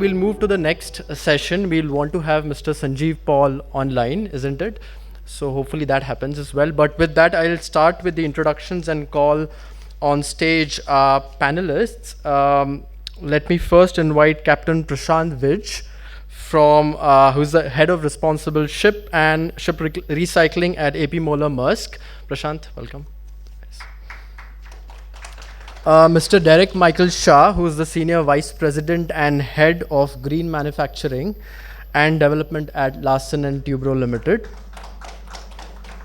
we'll move to the next session. We'll want to have Mr. Sanjiv Paul online, isn't it? So hopefully that happens as well. But with that, I'll start with the introductions and call on stage our panelists. Let me first invite Captain Prashant Widge, from who's the head of responsible ship and ship recycling at AP Moller Maersk. Prashant, welcome. Mr. Derek Michael Shah, who is the Senior Vice President and Head of Green Manufacturing and Development at Larsen and Toubro Limited.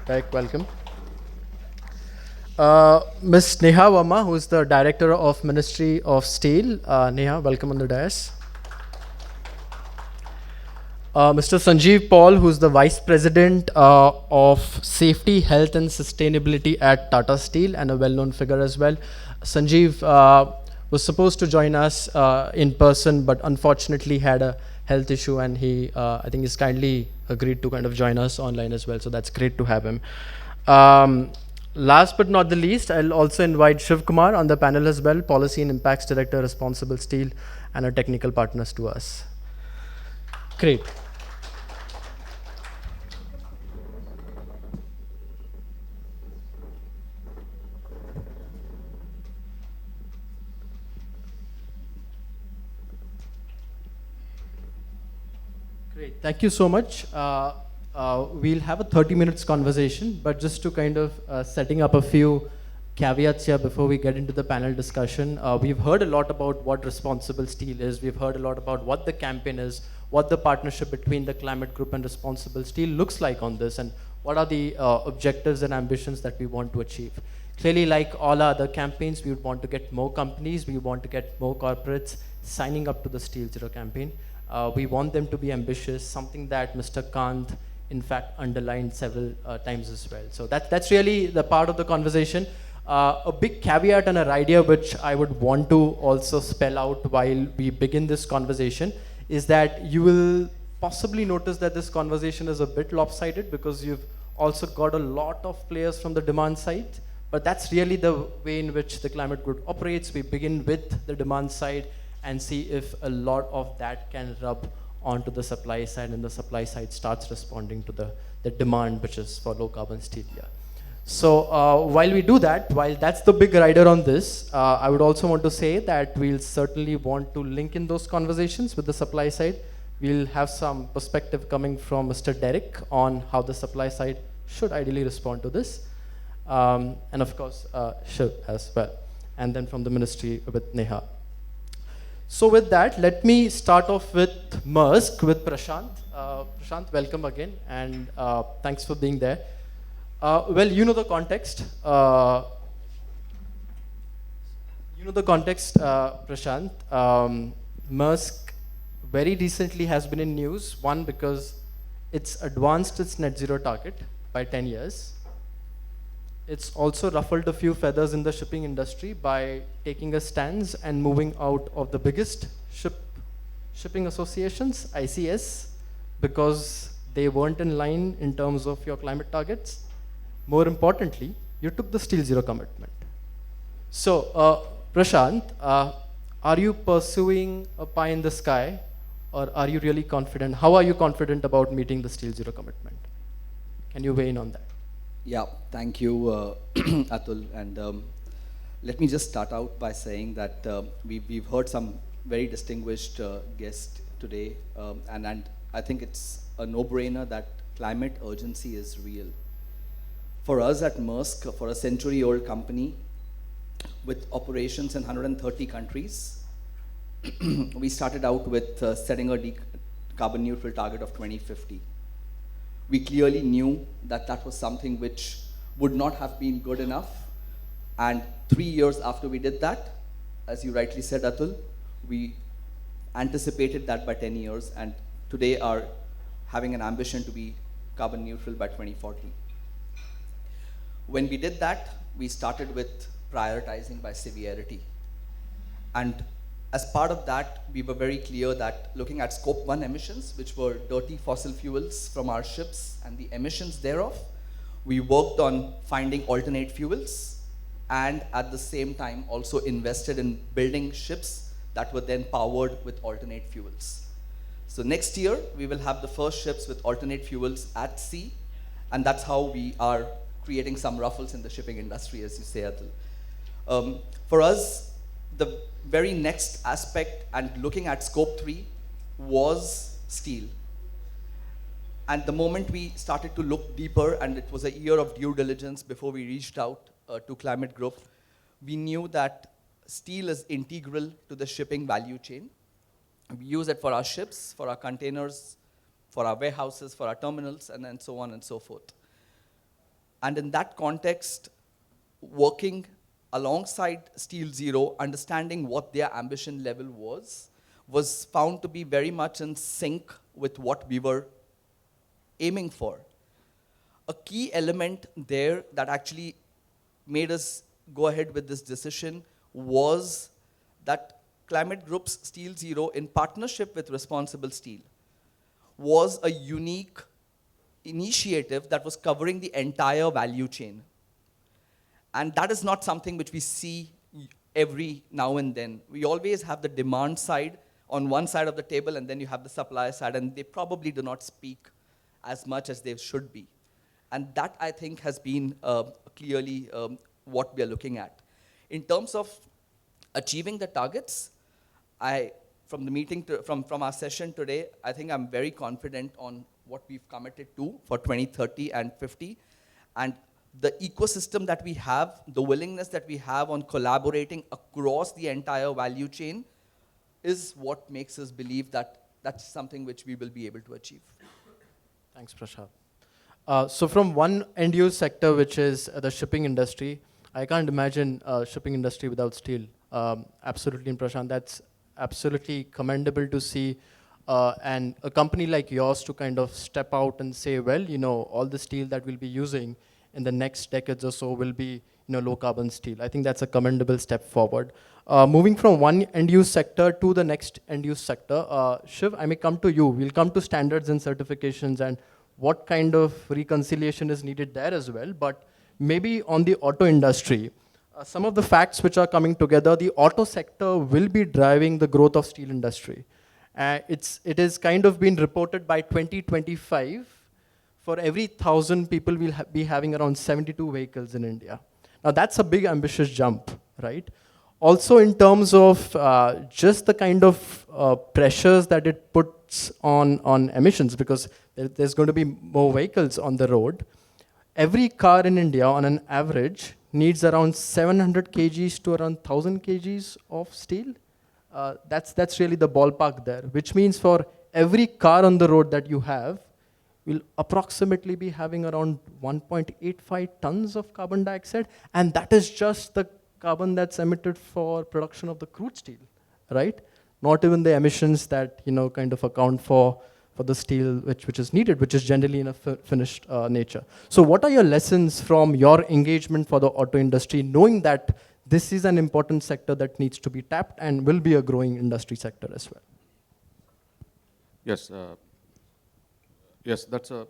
Derek, welcome. Ms. Neha Verma, who is the Director of Ministry of Steel. Neha, welcome on the dais. Mr. Sanjiv Paul, who is the Vice President of Safety, Health and Sustainability at Tata Steel and a well-known figure as well. Sanjiv was supposed to join us in person, but unfortunately had a health issue, and he, I think, has kindly agreed to kind of join us online as well. So that's great to have him. Last but not the least, I'll also invite Kumar on the panel as well, Policy and Impacts Director, Responsible Steel, and our technical partners to us. Great. Great, thank you so much. We'll have a 30 minutes conversation, but just to kind of setting up a few caveats here before we get into the panel discussion. We've heard a lot about what responsible steel is. We've heard a lot about what the campaign is, what the partnership between the Climate Group and Responsible Steel looks like on this, and what are the objectives and ambitions that we want to achieve. Clearly, like all other campaigns, we would want to get more companies, we want to get more corporates signing up to the Steel Zero campaign. We want them to be ambitious, something that Mr. Kant, in fact, underlined several times as well. So that's really the part of the conversation. A big caveat and an idea which I would want to also spell out while we begin this conversation is that you will possibly notice that this conversation is a bit lopsided because you've also got a lot of players from the demand side. But that's really the way in which the Climate Group operates. We begin with the demand side and see if a lot of that can rub onto the supply side, and the supply side starts responding to the demand, which is for low carbon steel here. So while we do that, while that's the big rider on this, I would also want to say that we'll certainly want to link in those conversations with the supply side. We'll have some perspective coming from Mr. Derek on how the supply side should ideally respond to this. And of course, Shiva as well. And then from the ministry with Neha. So with that, let me start off with Maersk, with Prashant. Prashant, welcome again, and thanks for being there. Well, you know the context. Prashant. Maersk very recently has been in news. One, because it's advanced its net zero target by 10 years. It's also ruffled a few feathers in the shipping industry by taking a stance and moving out of the biggest shipping associations, ICS, because they weren't in line in terms of your climate targets. More importantly, you took the Steel Zero commitment. So, Prashant, are you pursuing a pie in the sky, or are you really confident? How are you confident about meeting the Steel Zero commitment? Can you weigh in on that? Yeah, thank you, Atul. And let me just start out by saying that we've heard some very distinguished guests today, and I think it's a no-brainer that climate urgency is real. For us at Maersk, for a century-old company with operations in 130 countries, we started out with setting a carbon neutral target of 2050. We clearly knew that that was something which would not have been good enough. And 3 years after we did that, as you rightly said, Atul, we anticipated that by 10 years, and today are having an ambition to be carbon neutral by 2040. When we did that, we started with prioritizing by severity. And as part of that, we were very clear that looking at scope 1 emissions, which were dirty fossil fuels from our ships and the emissions thereof, we worked on finding alternate fuels and at the same time also invested in building ships that were then powered with alternate fuels. So next year, we will have the first ships with alternate fuels at sea, and that's how we are creating some ruffles in the shipping industry, as you say, Atul. For us, the very next aspect and looking at scope 3 was steel. And the moment we started to look deeper, and it was a year of due diligence before we reached out to Climate Group, we knew that steel is integral to the shipping value chain. We use it for our ships, for our containers, for our warehouses, for our terminals, and then so on and so forth. And in that context, working alongside Steel Zero, understanding what their ambition level was found to be very much in sync with what we were aiming for. A key element there that actually made us go ahead with this decision was that Climate Group's Steel Zero, in partnership with Responsible Steel, was a unique initiative that was covering the entire value chain. And that is not something which we see every now and then. We always have the demand side on one side of the table, and then you have the supply side, and they probably do not speak as much as they should be. And that, I think, has been clearly what we are looking at. In terms of achieving the targets, from the meeting, from our session today, I think I'm very confident on what we've committed to for 2030 and 50. And the ecosystem that we have, the willingness that we have on collaborating across the entire value chain is what makes us believe that that's something which we will be able to achieve. Thanks, Prashant. So from one end-use sector, which is the shipping industry, I can't imagine shipping industry without steel. Absolutely, and Prashant, that's absolutely commendable to see. And a company like yours to kind of step out and say, well, all the steel that we'll be using in the next decades or so will be low carbon steel. I think that's a commendable step forward. Moving from one end-use sector to the next end-use sector, Shiv, I may come to you. We'll come to standards and certifications and what kind of reconciliation is needed there as well. But maybe on the auto industry, some of the facts which are coming together, the auto sector will be driving the growth of steel industry. It is kind of been reported by 2025, for every 1,000 people, we'll be having around 72 vehicles in India. Now that's a big ambitious jump, right? Also in terms of just the kind of pressures that it puts on emissions, because there's going to be more vehicles on the road. Every car in India on an average needs around 700 kgs to around 1,000 kgs of steel. That's really the ballpark there, which means for every car on the road that you have, we'll approximately be having around 1.85 tons of carbon dioxide, and that is just the carbon that's emitted for production of the crude steel, right? Not even the emissions that kind of account for the steel which is needed, which is generally in a finished nature. So what are your lessons from your engagement for the auto industry, knowing that this is an important sector that needs to be tapped and will be a growing industry sector as well? Yes. Yes, that's a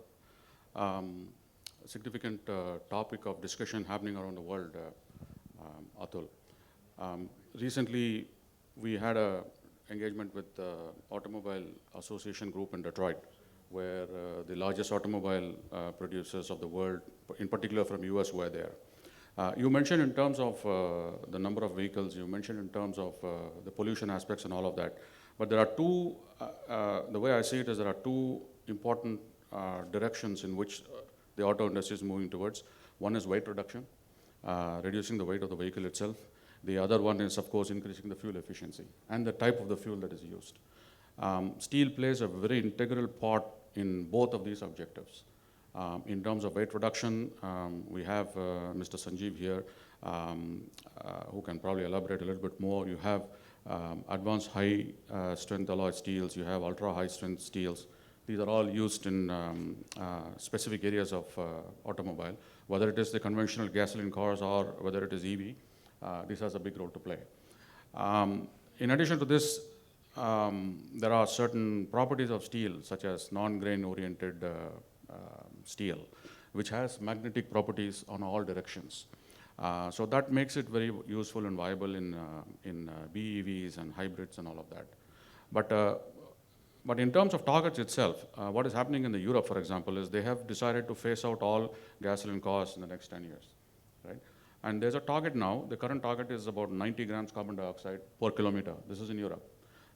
significant topic of discussion happening around the world, Atul. Recently, we had an engagement with the Automobile Association Group in Detroit, where the largest automobile producers of the world, in particular from US, were there. You mentioned in terms of the number of vehicles, you mentioned in terms of the pollution aspects and all of that, but there are two, the way I see it is there are two important directions in which the auto industry is moving towards. One is weight reduction, reducing the weight of the vehicle itself. The other one is, of course, increasing the fuel efficiency and the type of the fuel that is used. Steel plays a very integral part in both of these objectives. In terms of weight reduction, we have Mr. Sanjiv here, who can probably elaborate a little bit more. You have advanced high strength alloy steels, you have ultra high strength steels. These are all used in specific areas of automobile, whether it is the conventional gasoline cars or whether it is EV. This has a big role to play. In addition to this, there are certain properties of steel, such as non-grain oriented steel, which has magnetic properties on all directions. So that makes it very useful and viable in BEVs and hybrids and all of that. But in terms of targets itself, what is happening in the Europe, for example, is they have decided to phase out all gasoline cars in the next 10 years, right? And there's a target now. The current target is about 90 grams carbon dioxide per kilometer. This is in Europe.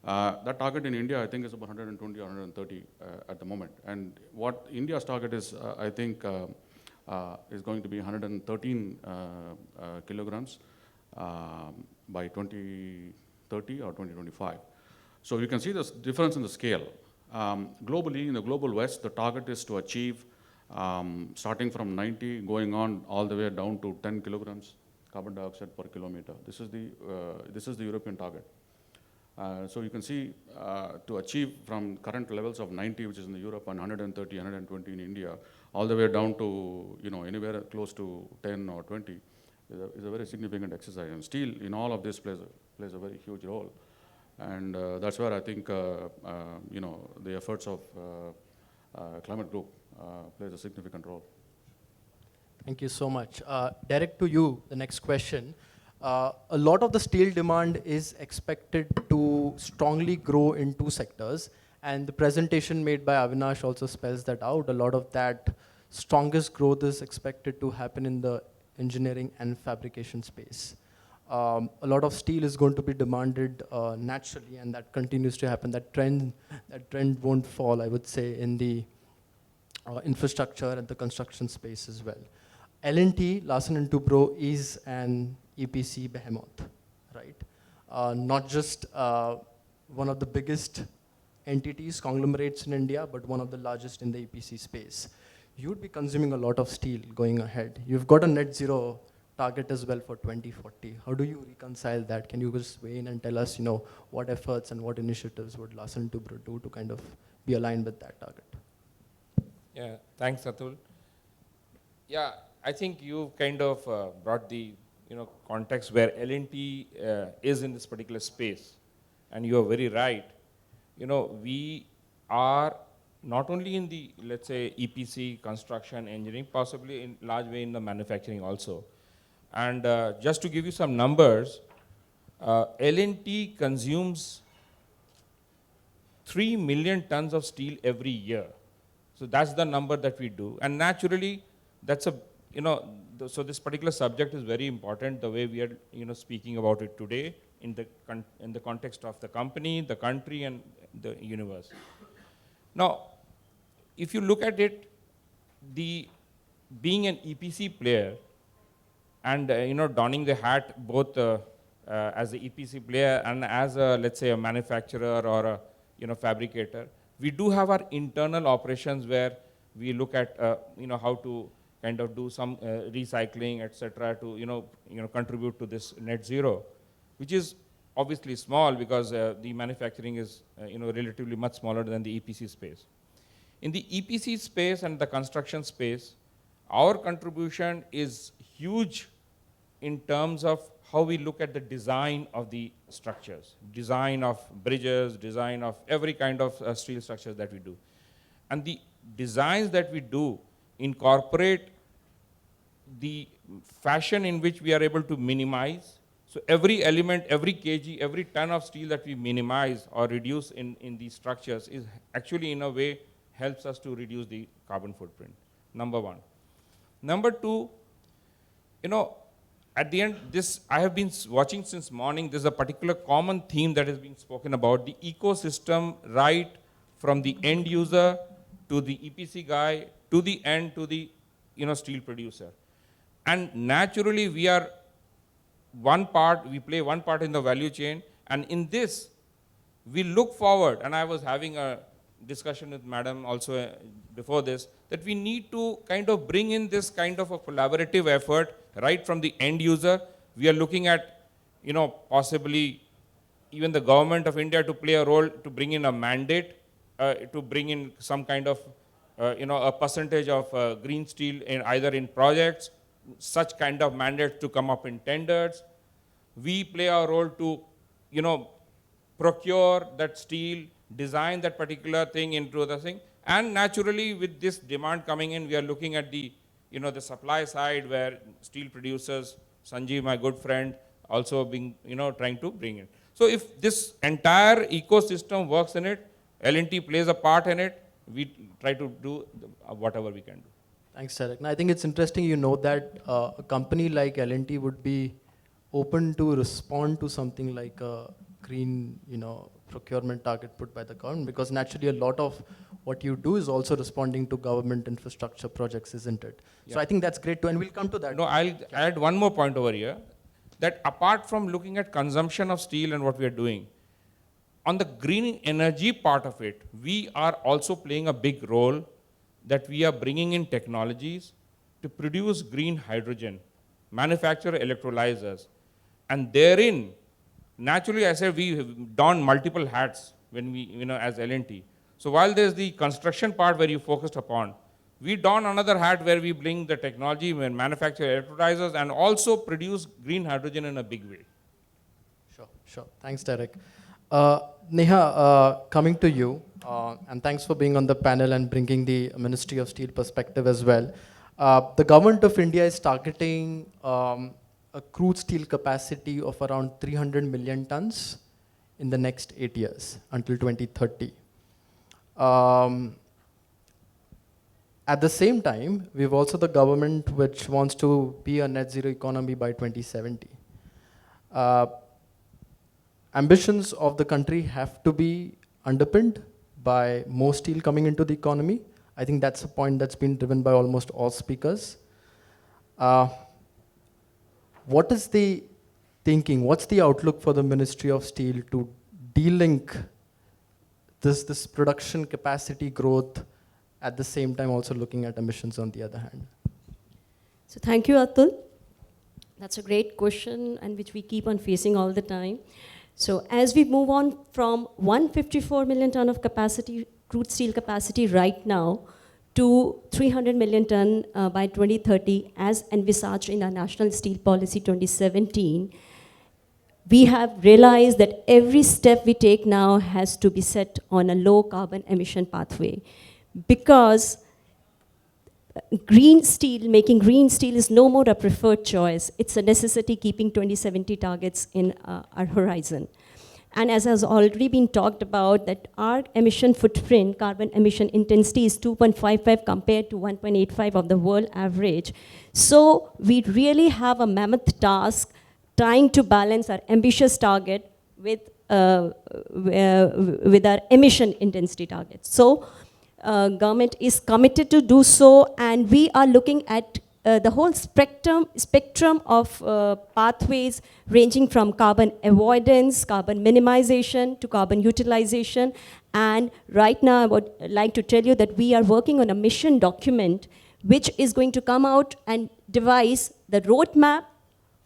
That target in India, I think, is about 120 or 130 at the moment. And what India's target is, I think, is going to be 113 kilograms by 2030 or 2025. So you can see this difference in the scale. Globally, in the global West, the target is to achieve, starting from 90, going on all the way down to 10 kilograms carbon dioxide per kilometer. This is the European target. So you can see to achieve from current levels of 90, which is in the Europe, and 130, 120 in India, all the way down to anywhere close to 10 or 20 is a very significant exercise. And steel in all of this plays a very huge role. And that's where I think the efforts of climate group plays a significant role. Thank you so much. Direct to you, the next question. A lot of the steel demand is expected to strongly grow in two sectors, and the presentation made by Avinash also spells that out. A lot of that strongest growth is expected to happen in the engineering and fabrication space. A lot of steel is going to be demanded naturally, and that continues to happen. That trend won't fall, I would say, in the infrastructure and the construction space as well. L&T, Larsen and Toubro, is an EPC behemoth, right? Not just one of the biggest entities, conglomerates in India, but one of the largest in the EPC space. You'd be consuming a lot of steel going ahead. You've got a net zero target as well for 2040. How do you reconcile that? Can you just weigh in and tell us, what efforts and what initiatives would Larsen and Toubro do to kind of be aligned with that target? Yeah, thanks, Atul. Yeah, I think you kind of brought the context where L&T is in this particular space, and you are very right. We are not only in the, let's say, EPC, construction, engineering, possibly in large way in the manufacturing also. And just to give you some numbers, L&T consumes 3 million tons of steel every year. So that's the number that we do. And naturally, that's so this particular subject is very important, the way we are speaking about it today in the context of the company, the country, and the universe. Now, if you look at it, being an EPC player, and donning the hat both as an EPC player and as a, let's say, a manufacturer or a fabricator, we do have our internal operations where we look at how to kind of do some recycling, etc., to contribute to this net zero, which is obviously small because the manufacturing is relatively much smaller than the EPC space. In the EPC space and the construction space, our contribution is huge in terms of how we look at the design of the structures, design of bridges, design of every kind of steel structures that we do. And the designs that we do incorporate the fashion in which we are able to minimize. So every element, every kg, every ton of steel that we minimize or reduce in these structures is actually in a way helps us to reduce the carbon footprint, number one. Number two, at the end, I have been watching since morning, there's a particular common theme that is being spoken about, the ecosystem right from the end user to the EPC guy to the end to the steel producer. And naturally, we play one part in the value chain, and in this, we look forward, and I was having a discussion with Madam also before this, that we need to kind of bring in this kind of a collaborative effort right from the end user. We are looking at, possibly even the government of India to play a role to bring in a mandate, to bring in some kind of, a percentage of green steel either in projects, such kind of mandates to come up in tenders. We play our role to, procure that steel, design that particular thing into the thing. And naturally, with this demand coming in, we are looking at the the supply side where steel producers, Sanjiv, my good friend, also being, trying to bring it. So if this entire ecosystem works in it, L&T plays a part in it, we try to do whatever we can do. Thanks, Tarek. Now, I think it's interesting you know that a company like L&T would be open to respond to something like a green, procurement target put by the government, because naturally a lot of what you do is also responding to government infrastructure projects, isn't it? Yeah. So I think that's great too, and we'll come to that. No, I'll add one more point over here, that apart from looking at consumption of steel and what we are doing, on the green energy part of it, we are also playing a big role, that we are bringing in technologies to produce green hydrogen, manufacture electrolyzers, and therein, naturally, I said we don multiple hats when we, as L&T. So while there's the construction part where you focused upon, we don another hat where we bring the technology, we manufacture electrolyzers, and also produce green hydrogen in a big way. Sure. Thanks, Tarek. Neha, coming to you, and thanks for being on the panel and bringing the Ministry of Steel perspective as well. The government of India is targeting a crude steel capacity of around 300 million tons in the next 8 years until 2030. At the same time, we've also the government which wants to be a net zero economy by 2070. Ambitions of the country have to be underpinned by more steel coming into the economy. I think that's a point that's been driven by almost all speakers. What is the thinking? What's the outlook for the Ministry of Steel to de-link this production capacity growth, at the same time also looking at emissions on the other hand? So thank you, Atul. That's a great question, and which we keep on facing all the time. So as we move on from 154 million ton of capacity, crude steel capacity right now, to 300 million ton by 2030, as envisaged in our National Steel Policy 2017, we have realized that every step we take now has to be set on a low carbon emission pathway, because making green steel is no more a preferred choice. It's a necessity, keeping 2070 targets in our horizon. And as has already been talked about, that our emission footprint, carbon emission intensity, is 2.55 compared to 1.85 of the world average. So we really have a mammoth task trying to balance our ambitious target with our emission intensity targets. So government is committed to do so, and we are looking at the whole spectrum of pathways ranging from carbon avoidance, carbon minimization to carbon utilization. And right now I would like to tell you that we are working on a mission document which is going to come out and devise the roadmap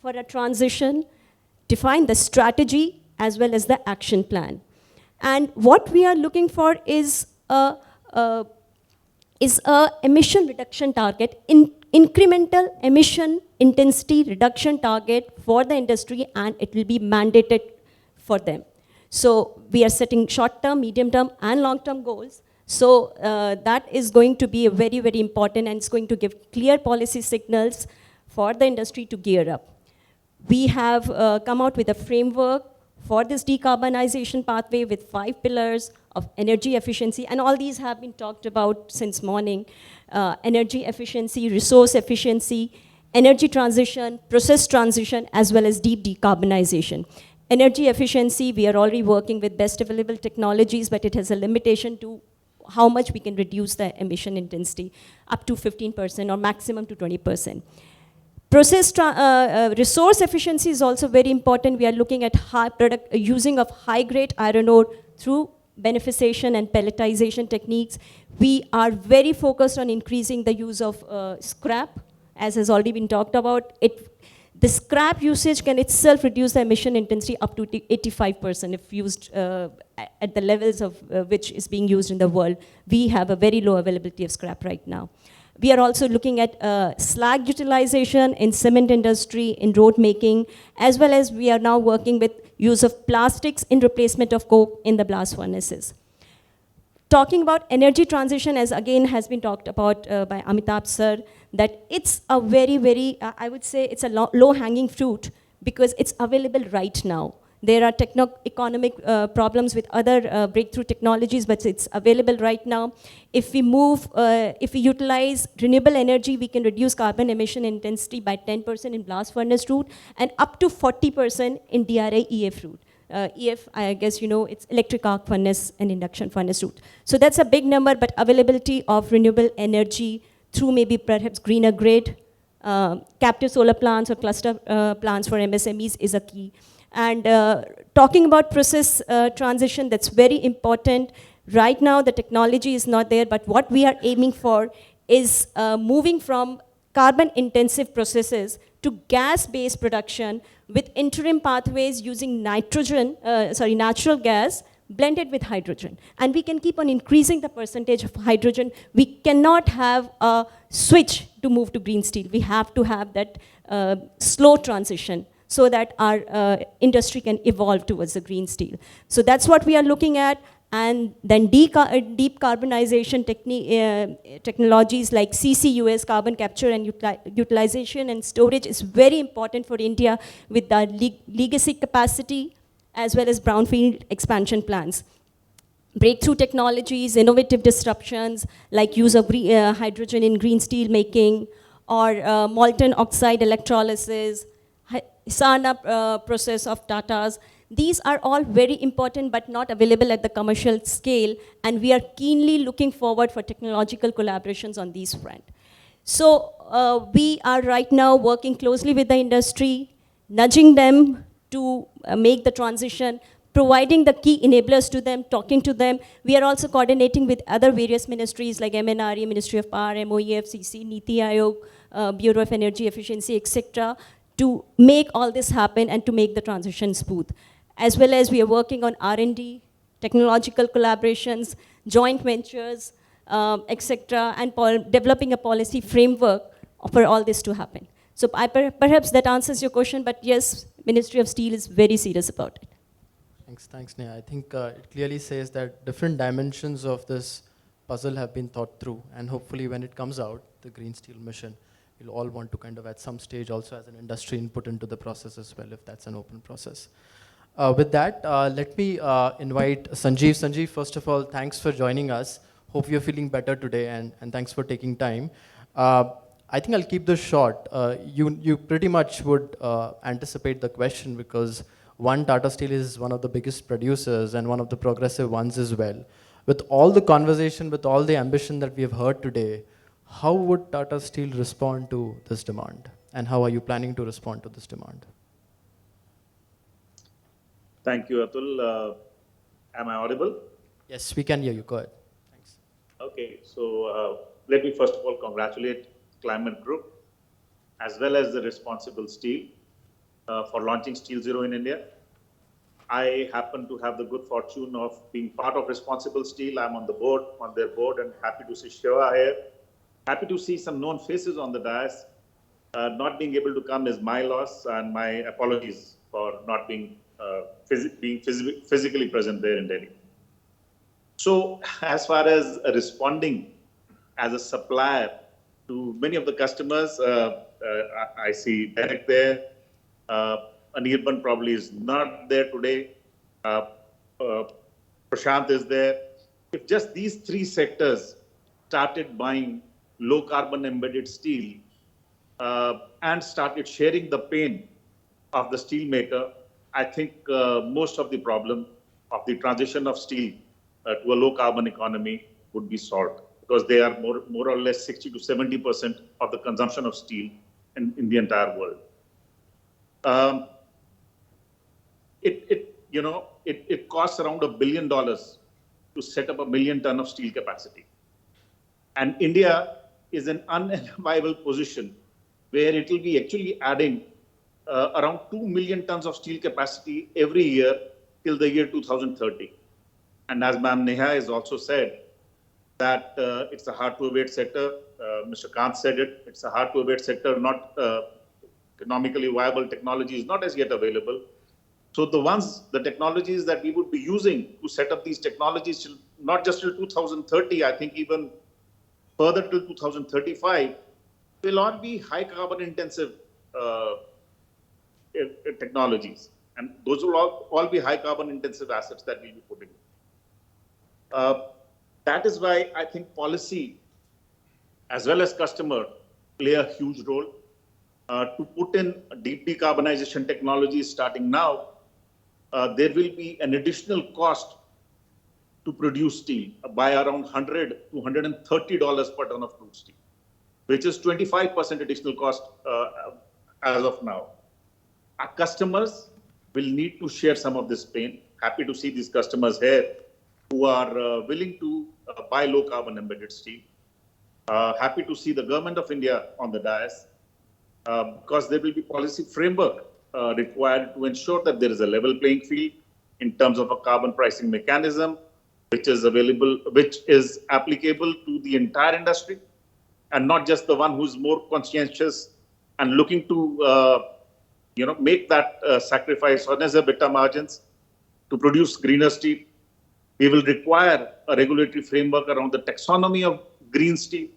for a transition, define the strategy as well as the action plan. And what we are looking for is a emission reduction target, incremental emission intensity reduction target for the industry, and it will be mandated for them. So we are setting short-term, medium-term, and long-term goals. So that is going to be very, very important, and it's going to give clear policy signals for the industry to gear up. We have come out with a framework for this decarbonization pathway with 5 pillars of energy efficiency, and all these have been talked about since morning. Energy efficiency, resource efficiency, energy transition, process transition, as well as deep decarbonization. Energy efficiency, we are already working with best available technologies, but it has a limitation to how much we can reduce the emission intensity, up to 15% or maximum to 20%. Resource efficiency is also very important. We are looking at using of high-grade iron ore through beneficiation and pelletization techniques. We are very focused on increasing the use of scrap, as has already been talked about. The scrap usage can itself reduce the emission intensity up to 85% if used at the levels of which is being used in the world. We have a very low availability of scrap right now. We are also looking at slag utilization in cement industry, in road making, as well as we are now working with use of plastics in replacement of coke in the blast furnaces. Talking about energy transition, as again has been talked about by Amitabh sir, that it's a I would say it's a low-hanging fruit because it's available right now. There are techno-economic problems with other breakthrough technologies, but it's available right now. If we utilize renewable energy, we can reduce carbon emission intensity by 10% in blast furnace route and up to 40% in DRI EF route. EF, I guess you know, it's electric arc furnace and induction furnace route. So that's a big number, but availability of renewable energy through maybe perhaps greener grid, captive solar plants or cluster plants for MSMEs is a key. And talking about process transition, that's very important. Right now, the technology is not there, but what we are aiming for is moving from carbon-intensive processes to gas-based production with interim pathways using natural gas blended with hydrogen. And we can keep on increasing the percentage of hydrogen. We cannot have a switch to move to green steel. We have to have that slow transition so that our industry can evolve towards the green steel. So that's what we are looking at. And then deep carbonization technologies like CCUS, carbon capture and utilization and storage is very important for India with the legacy capacity as well as brownfield expansion plans. Breakthrough technologies, innovative disruptions like use of hydrogen in green steel making or molten oxide electrolysis, Sarna process of Tata's. These are all very important but not available at the commercial scale, and we are keenly looking forward for technological collaborations on these fronts. So we are right now working closely with the industry, nudging them to make the transition, providing the key enablers to them, talking to them. We are also coordinating with other various ministries like MNRE, Ministry of Power, MOE, FCC, Niti Aayog, Bureau of Energy Efficiency, etc., to make all this happen and to make the transition smooth. As well as we are working on R&D, technological collaborations, joint ventures, etc., and developing a policy framework for all this to happen. So perhaps that answers your question, but yes, Ministry of Steel is very serious about it. Thanks, Neha. I think it clearly says that different dimensions of this puzzle have been thought through, and hopefully when it comes out, the Green Steel Mission, you'll all want to kind of at some stage also as an industry input into the process as well, if that's an open process. With that, let me invite Sanjiv. Sanjiv, first of all, thanks for joining us. Hope you're feeling better today, and thanks for taking time. I think I'll keep this short. You pretty much would anticipate the question because one, Tata Steel is one of the biggest producers and one of the progressive ones as well. With all the conversation, with all the ambition that we have heard today, how would Tata Steel respond to this demand? And how are you planning to respond to this demand? Thank you, Atul. Am I audible? Yes, we can hear you. Go ahead. Thanks. Okay, so let me first of all congratulate Climate Group as well as the Responsible Steel for launching Steel Zero in India. I happen to have the good fortune of being part of Responsible Steel. I'm on their board, and happy to see Shiva here. Happy to see some known faces on the dais. Not being able to come is my loss, and my apologies for not being physically present there in Delhi. So as far as responding as a supplier to many of the customers, I see Derek there. Anirban probably is not there today. Prashant is there. If just these three sectors started buying low carbon embedded steel and started sharing the pain of the steel maker, I think most of the problem of the transition of steel to a low carbon economy would be solved, because they are more or less 60 to 70% of the consumption of steel in the entire world. It costs around $1 billion to set up 1 million ton of steel capacity. And India is an unenviable position where it will be actually adding around 2 million tons of steel capacity every year till the year 2030. And as Ma'am Neha has also said, that it's a hard-to-abate sector. Mr. Kant said it. It's a hard-to-abate sector. Not economically viable technology is not as yet available. So the technologies that we would be using to set up these technologies, not just till 2030, I think even further till 2035, will all be high carbon intensive technologies. And those will all be high carbon intensive assets that we'll be putting in. That is why I think policy as well as customer play a huge role. To put in deep decarbonization technologies starting now, there will be an additional cost to produce steel by around $100 to $130 per ton of crude steel, which is 25% additional cost as of now. Our customers will need to share some of this pain. Happy to see these customers here who are willing to buy low carbon embedded steel. Happy to see the government of India on the dais, because there will be policy framework required to ensure that there is a level playing field in terms of a carbon pricing mechanism, which is available, which is applicable to the entire industry, and not just the one who's more conscientious and looking to make that sacrifice on his EBITDA margins to produce greener steel. We will require a regulatory framework around the taxonomy of green steel.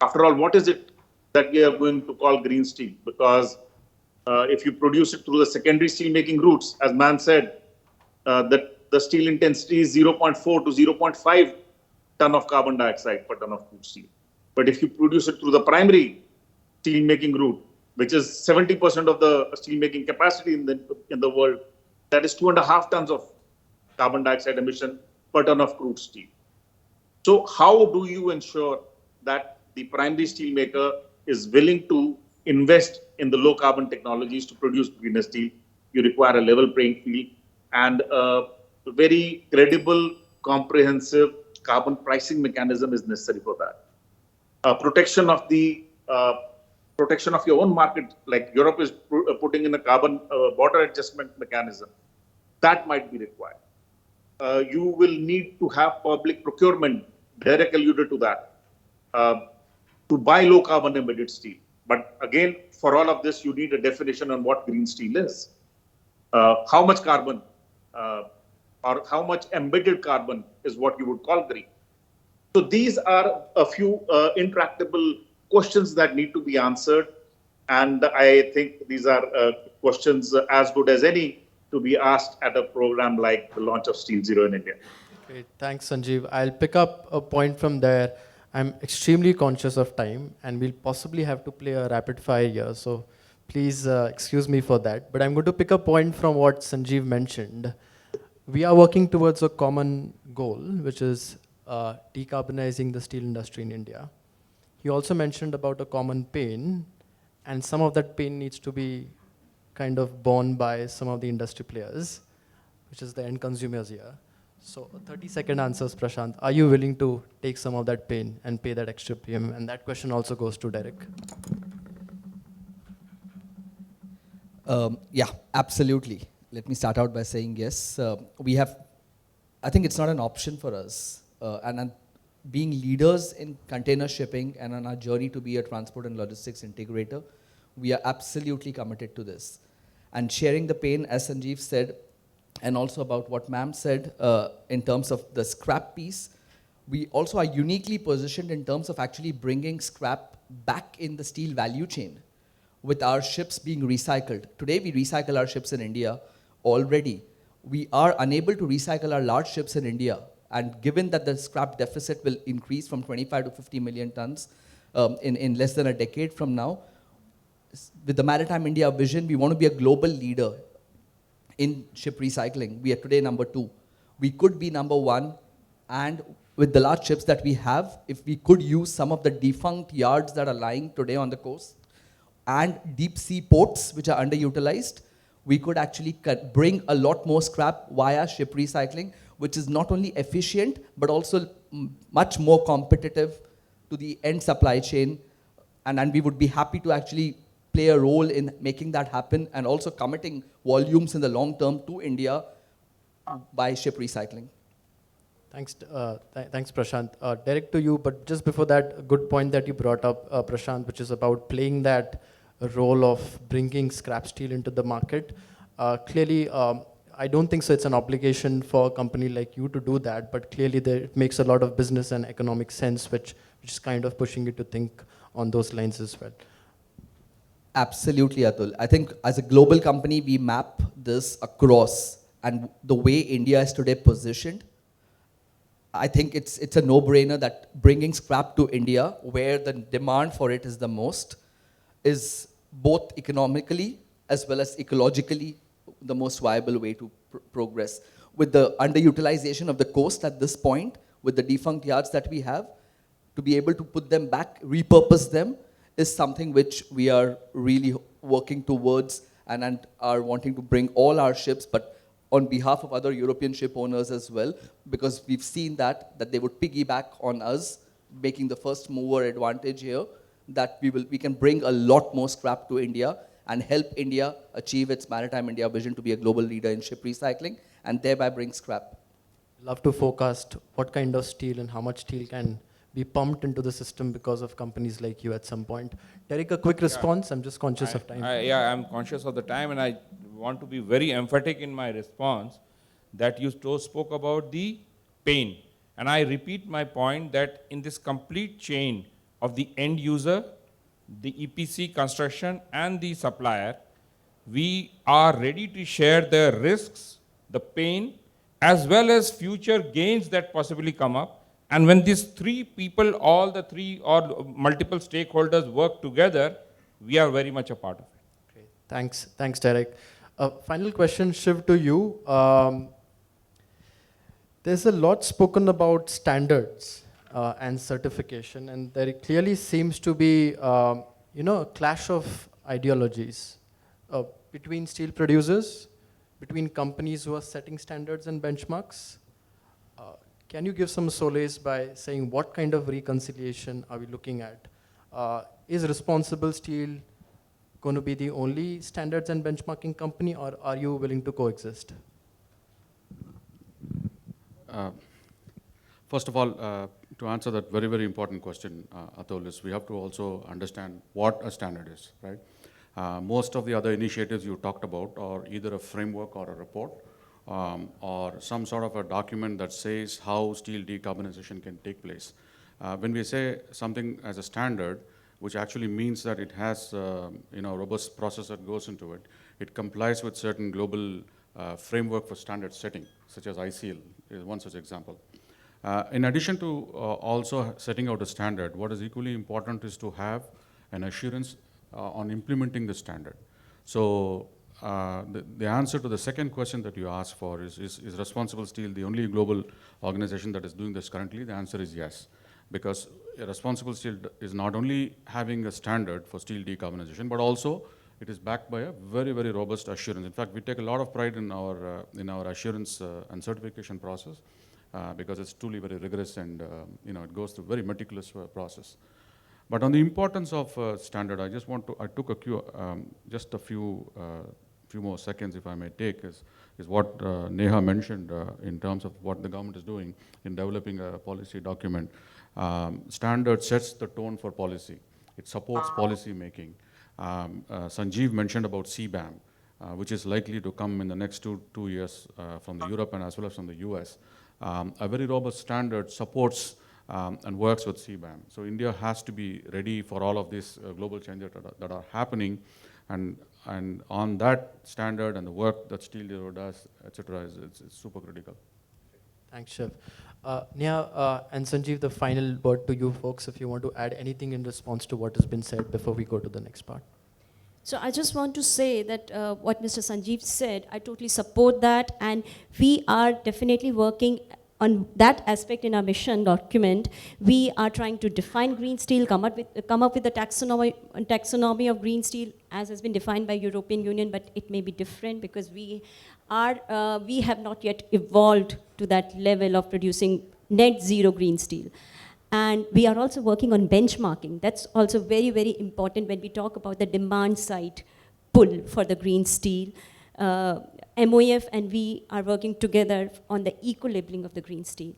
After all, what is it that we are going to call green steel? Because if you produce it through the secondary steel making routes, as Man said, that the steel intensity is 0.4 to 0.5 ton of carbon dioxide per ton of crude steel. But if you produce it through the primary steel making route, which is 70% of the steel making capacity in the world, that is 2.5 tons of carbon dioxide emission per ton of crude steel. So how do you ensure that the primary steel maker is willing to invest in the low carbon technologies to produce greener steel? You require a level playing field and a very credible, comprehensive carbon pricing mechanism is necessary for that. Protection of your own market, like Europe is putting in a carbon border adjustment mechanism, that might be required. You will need to have public procurement, Derek alluded to that, to buy low carbon embedded steel. But again, for all of this, you need a definition on what green steel is. How much carbon or how much embedded carbon is what you would call green. So these are a few intractable questions that need to be answered. And I think these are questions as good as any to be asked at a program like the launch of Steel Zero in India. Great, thanks Sanjiv. I'll pick up a point from there. I'm extremely conscious of time and we'll possibly have to play a rapid fire here. So please excuse me for that. But I'm going to pick a point from what Sanjiv mentioned. We are working towards a common goal, which is decarbonizing the steel industry in India. He also mentioned about a common pain, and some of that pain needs to be kind of borne by some of the industry players, which is the end consumers here. So 30-second answers, Prashant. Are you willing to take some of that pain and pay that extra premium? And that question also goes to Derek. Yeah, absolutely. Let me start out by saying yes. I think it's not an option for us. And being leaders in container shipping and on our journey to be a transport and logistics integrator, we are absolutely committed to this. And sharing the pain, as Sanjiv said, and also about what ma'am said in terms of the scrap piece, we also are uniquely positioned in terms of actually bringing scrap back in the steel value chain with our ships being recycled. Today we recycle our ships in India already. We are unable to recycle our large ships in India. And given that the scrap deficit will increase from 25 to 50 million tons in less than a decade from now, with the Maritime India vision, we want to be a global leader in ship recycling. We are today number 2. We could be number 1, and with the large ships that we have, if we could use some of the defunct yards that are lying today on the coast and deep sea ports which are underutilized, we could actually bring a lot more scrap via ship recycling, which is not only efficient, but also much more competitive to the end supply chain. And we would be happy to actually play a role in making that happen and also committing volumes in the long term to India by ship recycling. Thanks, thanks Prashant. Derek, to you, but just before that, a good point that you brought up, Prashant, which is about playing that role of bringing scrap steel into the market. Clearly, I don't think so it's an obligation for a company like you to do that, but clearly it makes a lot of business and economic sense, which is kind of pushing you to think on those lines as well. Absolutely, Atul. I think as a global company, we map this across, and the way India is today positioned, I think it's a no-brainer that bringing scrap to India, where the demand for it is the most, is both economically as well as ecologically the most viable way to progress. With the underutilization of the coast at this point, with the defunct yards that we have, to be able to put them back, repurpose them, is something which we are really working towards and are wanting to bring all our ships, but on behalf of other European ship owners as well, because we've seen that they would piggyback on us, making the first mover advantage here, that we can bring a lot more scrap to India and help India achieve its Maritime India vision to be a global leader in ship recycling and thereby bring scrap. Love to forecast what kind of steel and how much steel can be pumped into the system because of companies like you at some point. Derek, a quick response. I'm just conscious of time. I'm conscious of the time, and I want to be very emphatic in my response that you spoke about the pain. And I repeat my point that in this complete chain of the end user, the EPC construction, and the supplier, we are ready to share the risks, the pain, as well as future gains that possibly come up. And when these three people, all the three or multiple stakeholders work together, we are very much a part of it. Great. Thanks, Derek. Final question, Shiv, to you. There's a lot spoken about standards and certification, and there clearly seems to be, a clash of ideologies between steel producers, between companies who are setting standards and benchmarks. Can you give some solace by saying what kind of reconciliation are we looking at? Is ResponsibleSteel going to be the only standards and benchmarking company, or are you willing to coexist? First of all, to answer that very, very important question, Atul, is we have to also understand what a standard is, right? Most of the other initiatives you talked about are either a framework or a report, or some sort of a document that says how steel decarbonization can take place. When we say something as a standard, which actually means that it has robust process that goes into it, it complies with certain global framework for standard setting, such as ICL is one such example. In addition to also setting out a standard, what is equally important is to have an assurance on implementing the standard. So the answer to the second question that you asked for is ResponsibleSteel the only global organization that is doing this currently? The answer is yes, because ResponsibleSteel is not only having a standard for steel decarbonization, but also it is backed by a very, very robust assurance. In fact, we take a lot of pride in our assurance and certification process because it's truly very rigorous and it goes through very meticulous process. But on the importance of standard, I took just a few more seconds, if I may take, is what Neha mentioned in terms of what the government is doing in developing a policy document. Standard sets the tone for policy. It supports policy making. Sanjiv mentioned about CBAM, which is likely to come in the next two years from the Europe and as well as from the US. A very robust standard supports and works with CBAM. So India has to be ready for all of these global changes that are happening, and on that standard and the work that Steel Zero does, etc., it's super critical. Thanks, Shiv. Neha and Sanjiv, the final word to you folks, if you want to add anything in response to what has been said before we go to the next part. So I just want to say that what Mr. Sanjiv said, I totally support that, and we are definitely working on that aspect in our mission document. We are trying to define green steel, come up with the taxonomy of green steel as has been defined by European Union, but it may be different because we have not yet evolved to that level of producing net zero green steel. And we are also working on benchmarking. That's also very, very important when we talk about the demand side pull for the green steel. MOF and we are working together on the eco-labeling of the green steel.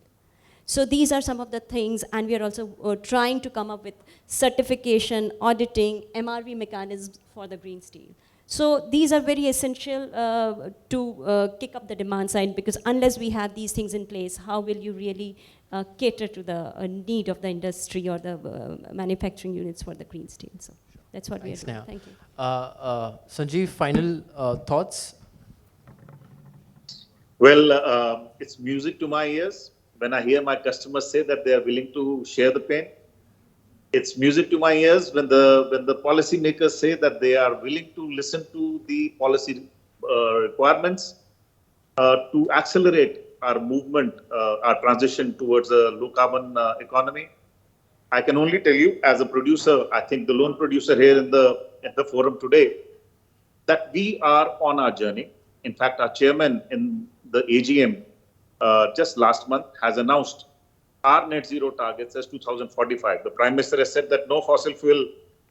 So these are some of the things, and we are also trying to come up with certification, auditing, MRV mechanisms for the green steel. So these are very essential to kick up the demand side, because unless we have these things in place, how will you really cater to the need of the industry or the manufacturing units for the green steel? So that's what Thanks, we are doing. Neha. Thank you. Sanjiv, final thoughts? Well, it's music to my ears when I hear my customers say that they are willing to share the pain. It's music to my ears when the policymakers say that they are willing to listen to the policy requirements to accelerate our movement, our transition towards a low carbon economy. I can only tell you, as a producer, I think the lone producer here in the forum today, that we are on our journey. In fact, our chairman in the AGM just last month has announced our net zero targets as 2045. The Prime Minister has said that no fossil fuel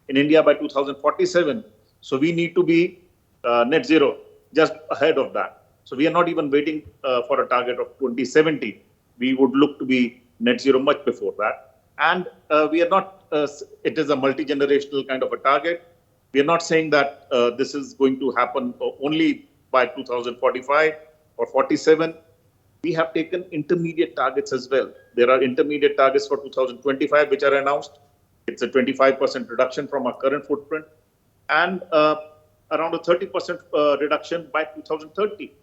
in India by 2047. So we need to be net zero just ahead of that. So we are not even waiting for a target of 2070. We would look to be net zero much before that. And we are not, it is a multi-generational kind of a target. We are not saying that this is going to happen only by 2045 or 47. We have taken intermediate targets as well. There are intermediate targets for 2025, which are announced. It's a 25% reduction from our current footprint and around a 30% reduction by 2030.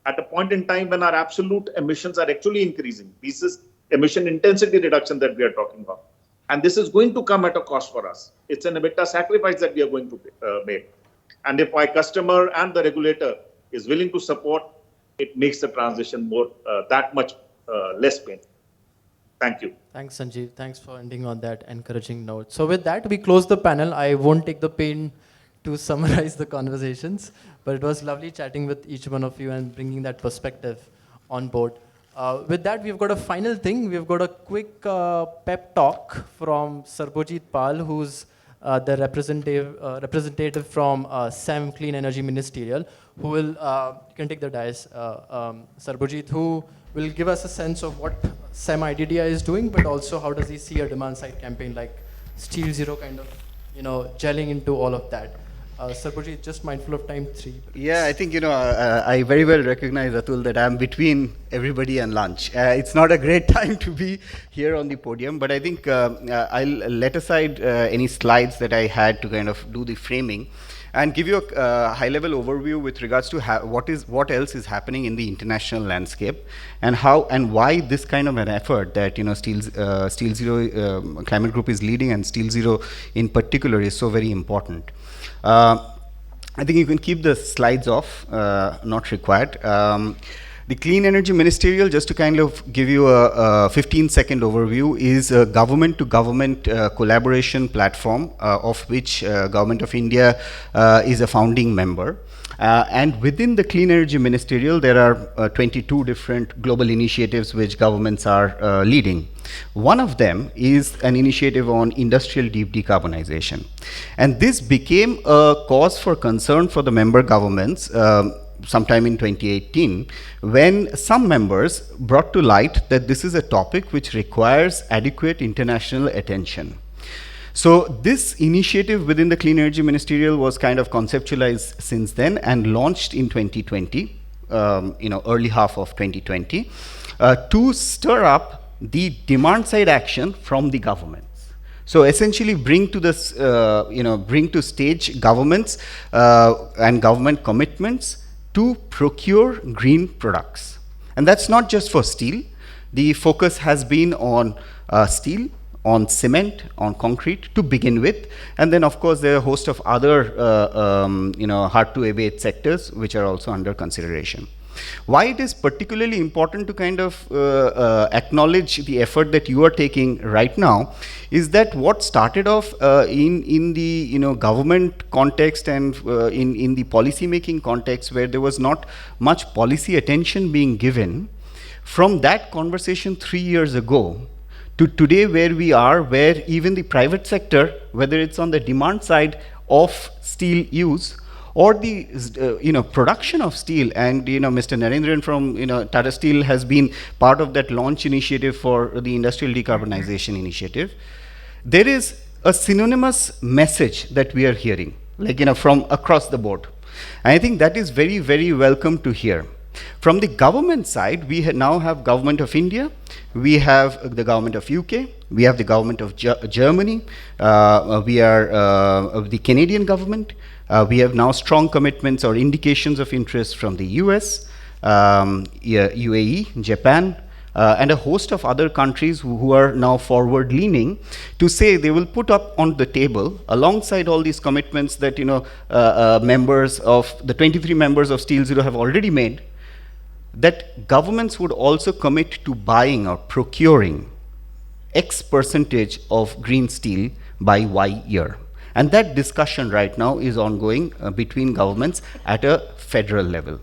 At a point in time when our absolute emissions are actually increasing. This is emission intensity reduction that we are talking about. And this is going to come at a cost for us. It's an EBITDA sacrifice that we are going to make. And if my customer and the regulator is willing to support, it makes the transition more that much less painful. Thank you. Thanks, Sanjiv. Thanks for ending on that encouraging note. So with that, we close the panel. I won't take the pain to summarize the conversations, but it was lovely chatting with each one of you and bringing that perspective on board. With that, we've got a final thing. We've got a quick pep talk from Sarbojit Pal, who's the representative from SEM Clean Energy Ministerial, who will, you can take the dais, Sarbojit, who will give us a sense of what SEM IDDI is doing, but also how does he see a demand side campaign like Steel Zero kind of, gelling into all of that. Sarbojit, just mindful of time, 3 minutes. Yeah, I think, I very well recognize, Atul, that I'm between everybody and lunch. It's not a great time to be here on the podium, but I think I'll let aside any slides that I had to kind of do the framing and give you a high-level overview with regards to what else is happening in the international landscape and how and why this kind of an effort that Steel Zero Climate Group is leading and Steel Zero in particular is so very important. I think you can keep the slides off, not required. The Clean Energy Ministerial, just to kind of give you a 15-second overview, is a government-to-government collaboration platform of which Government of India is a founding member. And within the Clean Energy Ministerial, there are 22 different global initiatives which governments are leading. One of them is an initiative on industrial deep decarbonization. And this became a cause for concern for the member governments sometime in 2018, when some members brought to light that this is a topic which requires adequate international attention. So this initiative within the Clean Energy Ministerial was kind of conceptualized since then and launched in 2020, early half of 2020, to stir up the demand side action from the governments. So essentially bring to this, bring to stage governments and government commitments to procure green products. And that's not just for steel. The focus has been on steel, on cement, on concrete to begin with. And then of course there are a host of other hard to abate sectors which are also under consideration. Why it is particularly important to kind of acknowledge the effort that you are taking right now is that what started off in the government context and in the policy making context where there was not much policy attention being given, from that conversation 3 years ago to today where we are, where even the private sector, whether it's on the demand side of steel use or the production of steel, and Mr. Narendran from Tata Steel has been part of that launch initiative for the industrial decarbonization initiative. There is a synonymous message that we are hearing. like, from across the board. And I think that is very, very welcome to hear. From the government side, we now have Government of India, we have the Government of UK, we have the Government of Germany, we are the Canadian government, we have now strong commitments or indications of interest from the US, UAE, Japan, and a host of other countries who are now forward-leaning to say they will put up on the table, alongside all these commitments that members of the 23 members of Steel Zero have already made, that governments would also commit to buying or procuring X percentage of green steel by Y year. And that discussion right now is ongoing between governments at a federal level.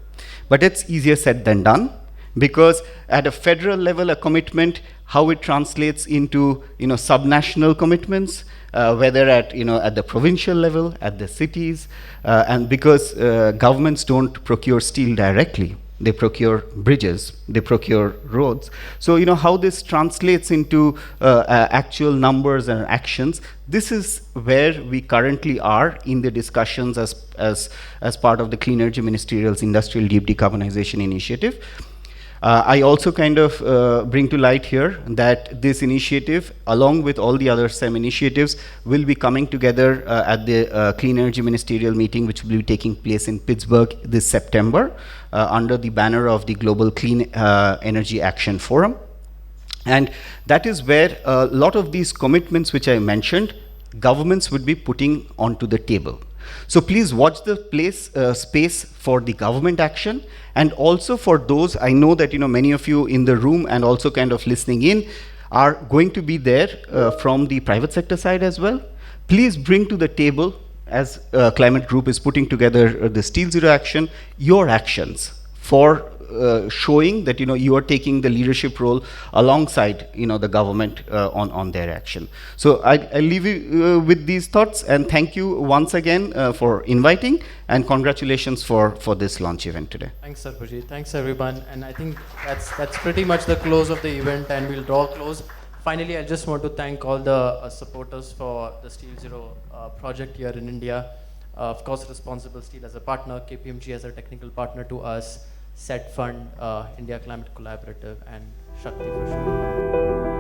But it's easier said than done, because at a federal level, a commitment, how it translates into subnational commitments, whether at the provincial level, at the cities, and because governments don't procure steel directly. They procure bridges, they procure roads. So how this translates into actual numbers and actions, this is where we currently are in the discussions as part of the Clean Energy Ministerial's Industrial Deep Decarbonization Initiative. I also kind of bring to light here that this initiative, along with all the other SEM initiatives, will be coming together at the Clean Energy Ministerial meeting, which will be taking place in Pittsburgh this September, under the banner of the Global Clean Energy Action Forum. And that is where a lot of these commitments which I mentioned, governments would be putting onto the table. So please watch the space for the government action, and also for those, I know that many of you in the room and also kind of listening in are going to be there from the private sector side as well. Please bring to the table, as Climate Group is putting together the Steel Zero action, your actions for showing that you are taking the leadership role alongside the government on their action. So I leave you with these thoughts, and thank you once again for inviting, and congratulations for this launch event today. Thanks, Sarbaji. Thanks, everyone. And I think that's pretty much the close of the event, and we'll draw close. Finally, I just want to thank all the supporters for the Steel Zero project here in India. Of course, Responsible Steel as a partner, KPMG as a technical partner to us, Set Fund, India Climate Collaborative, and Shakti for sure.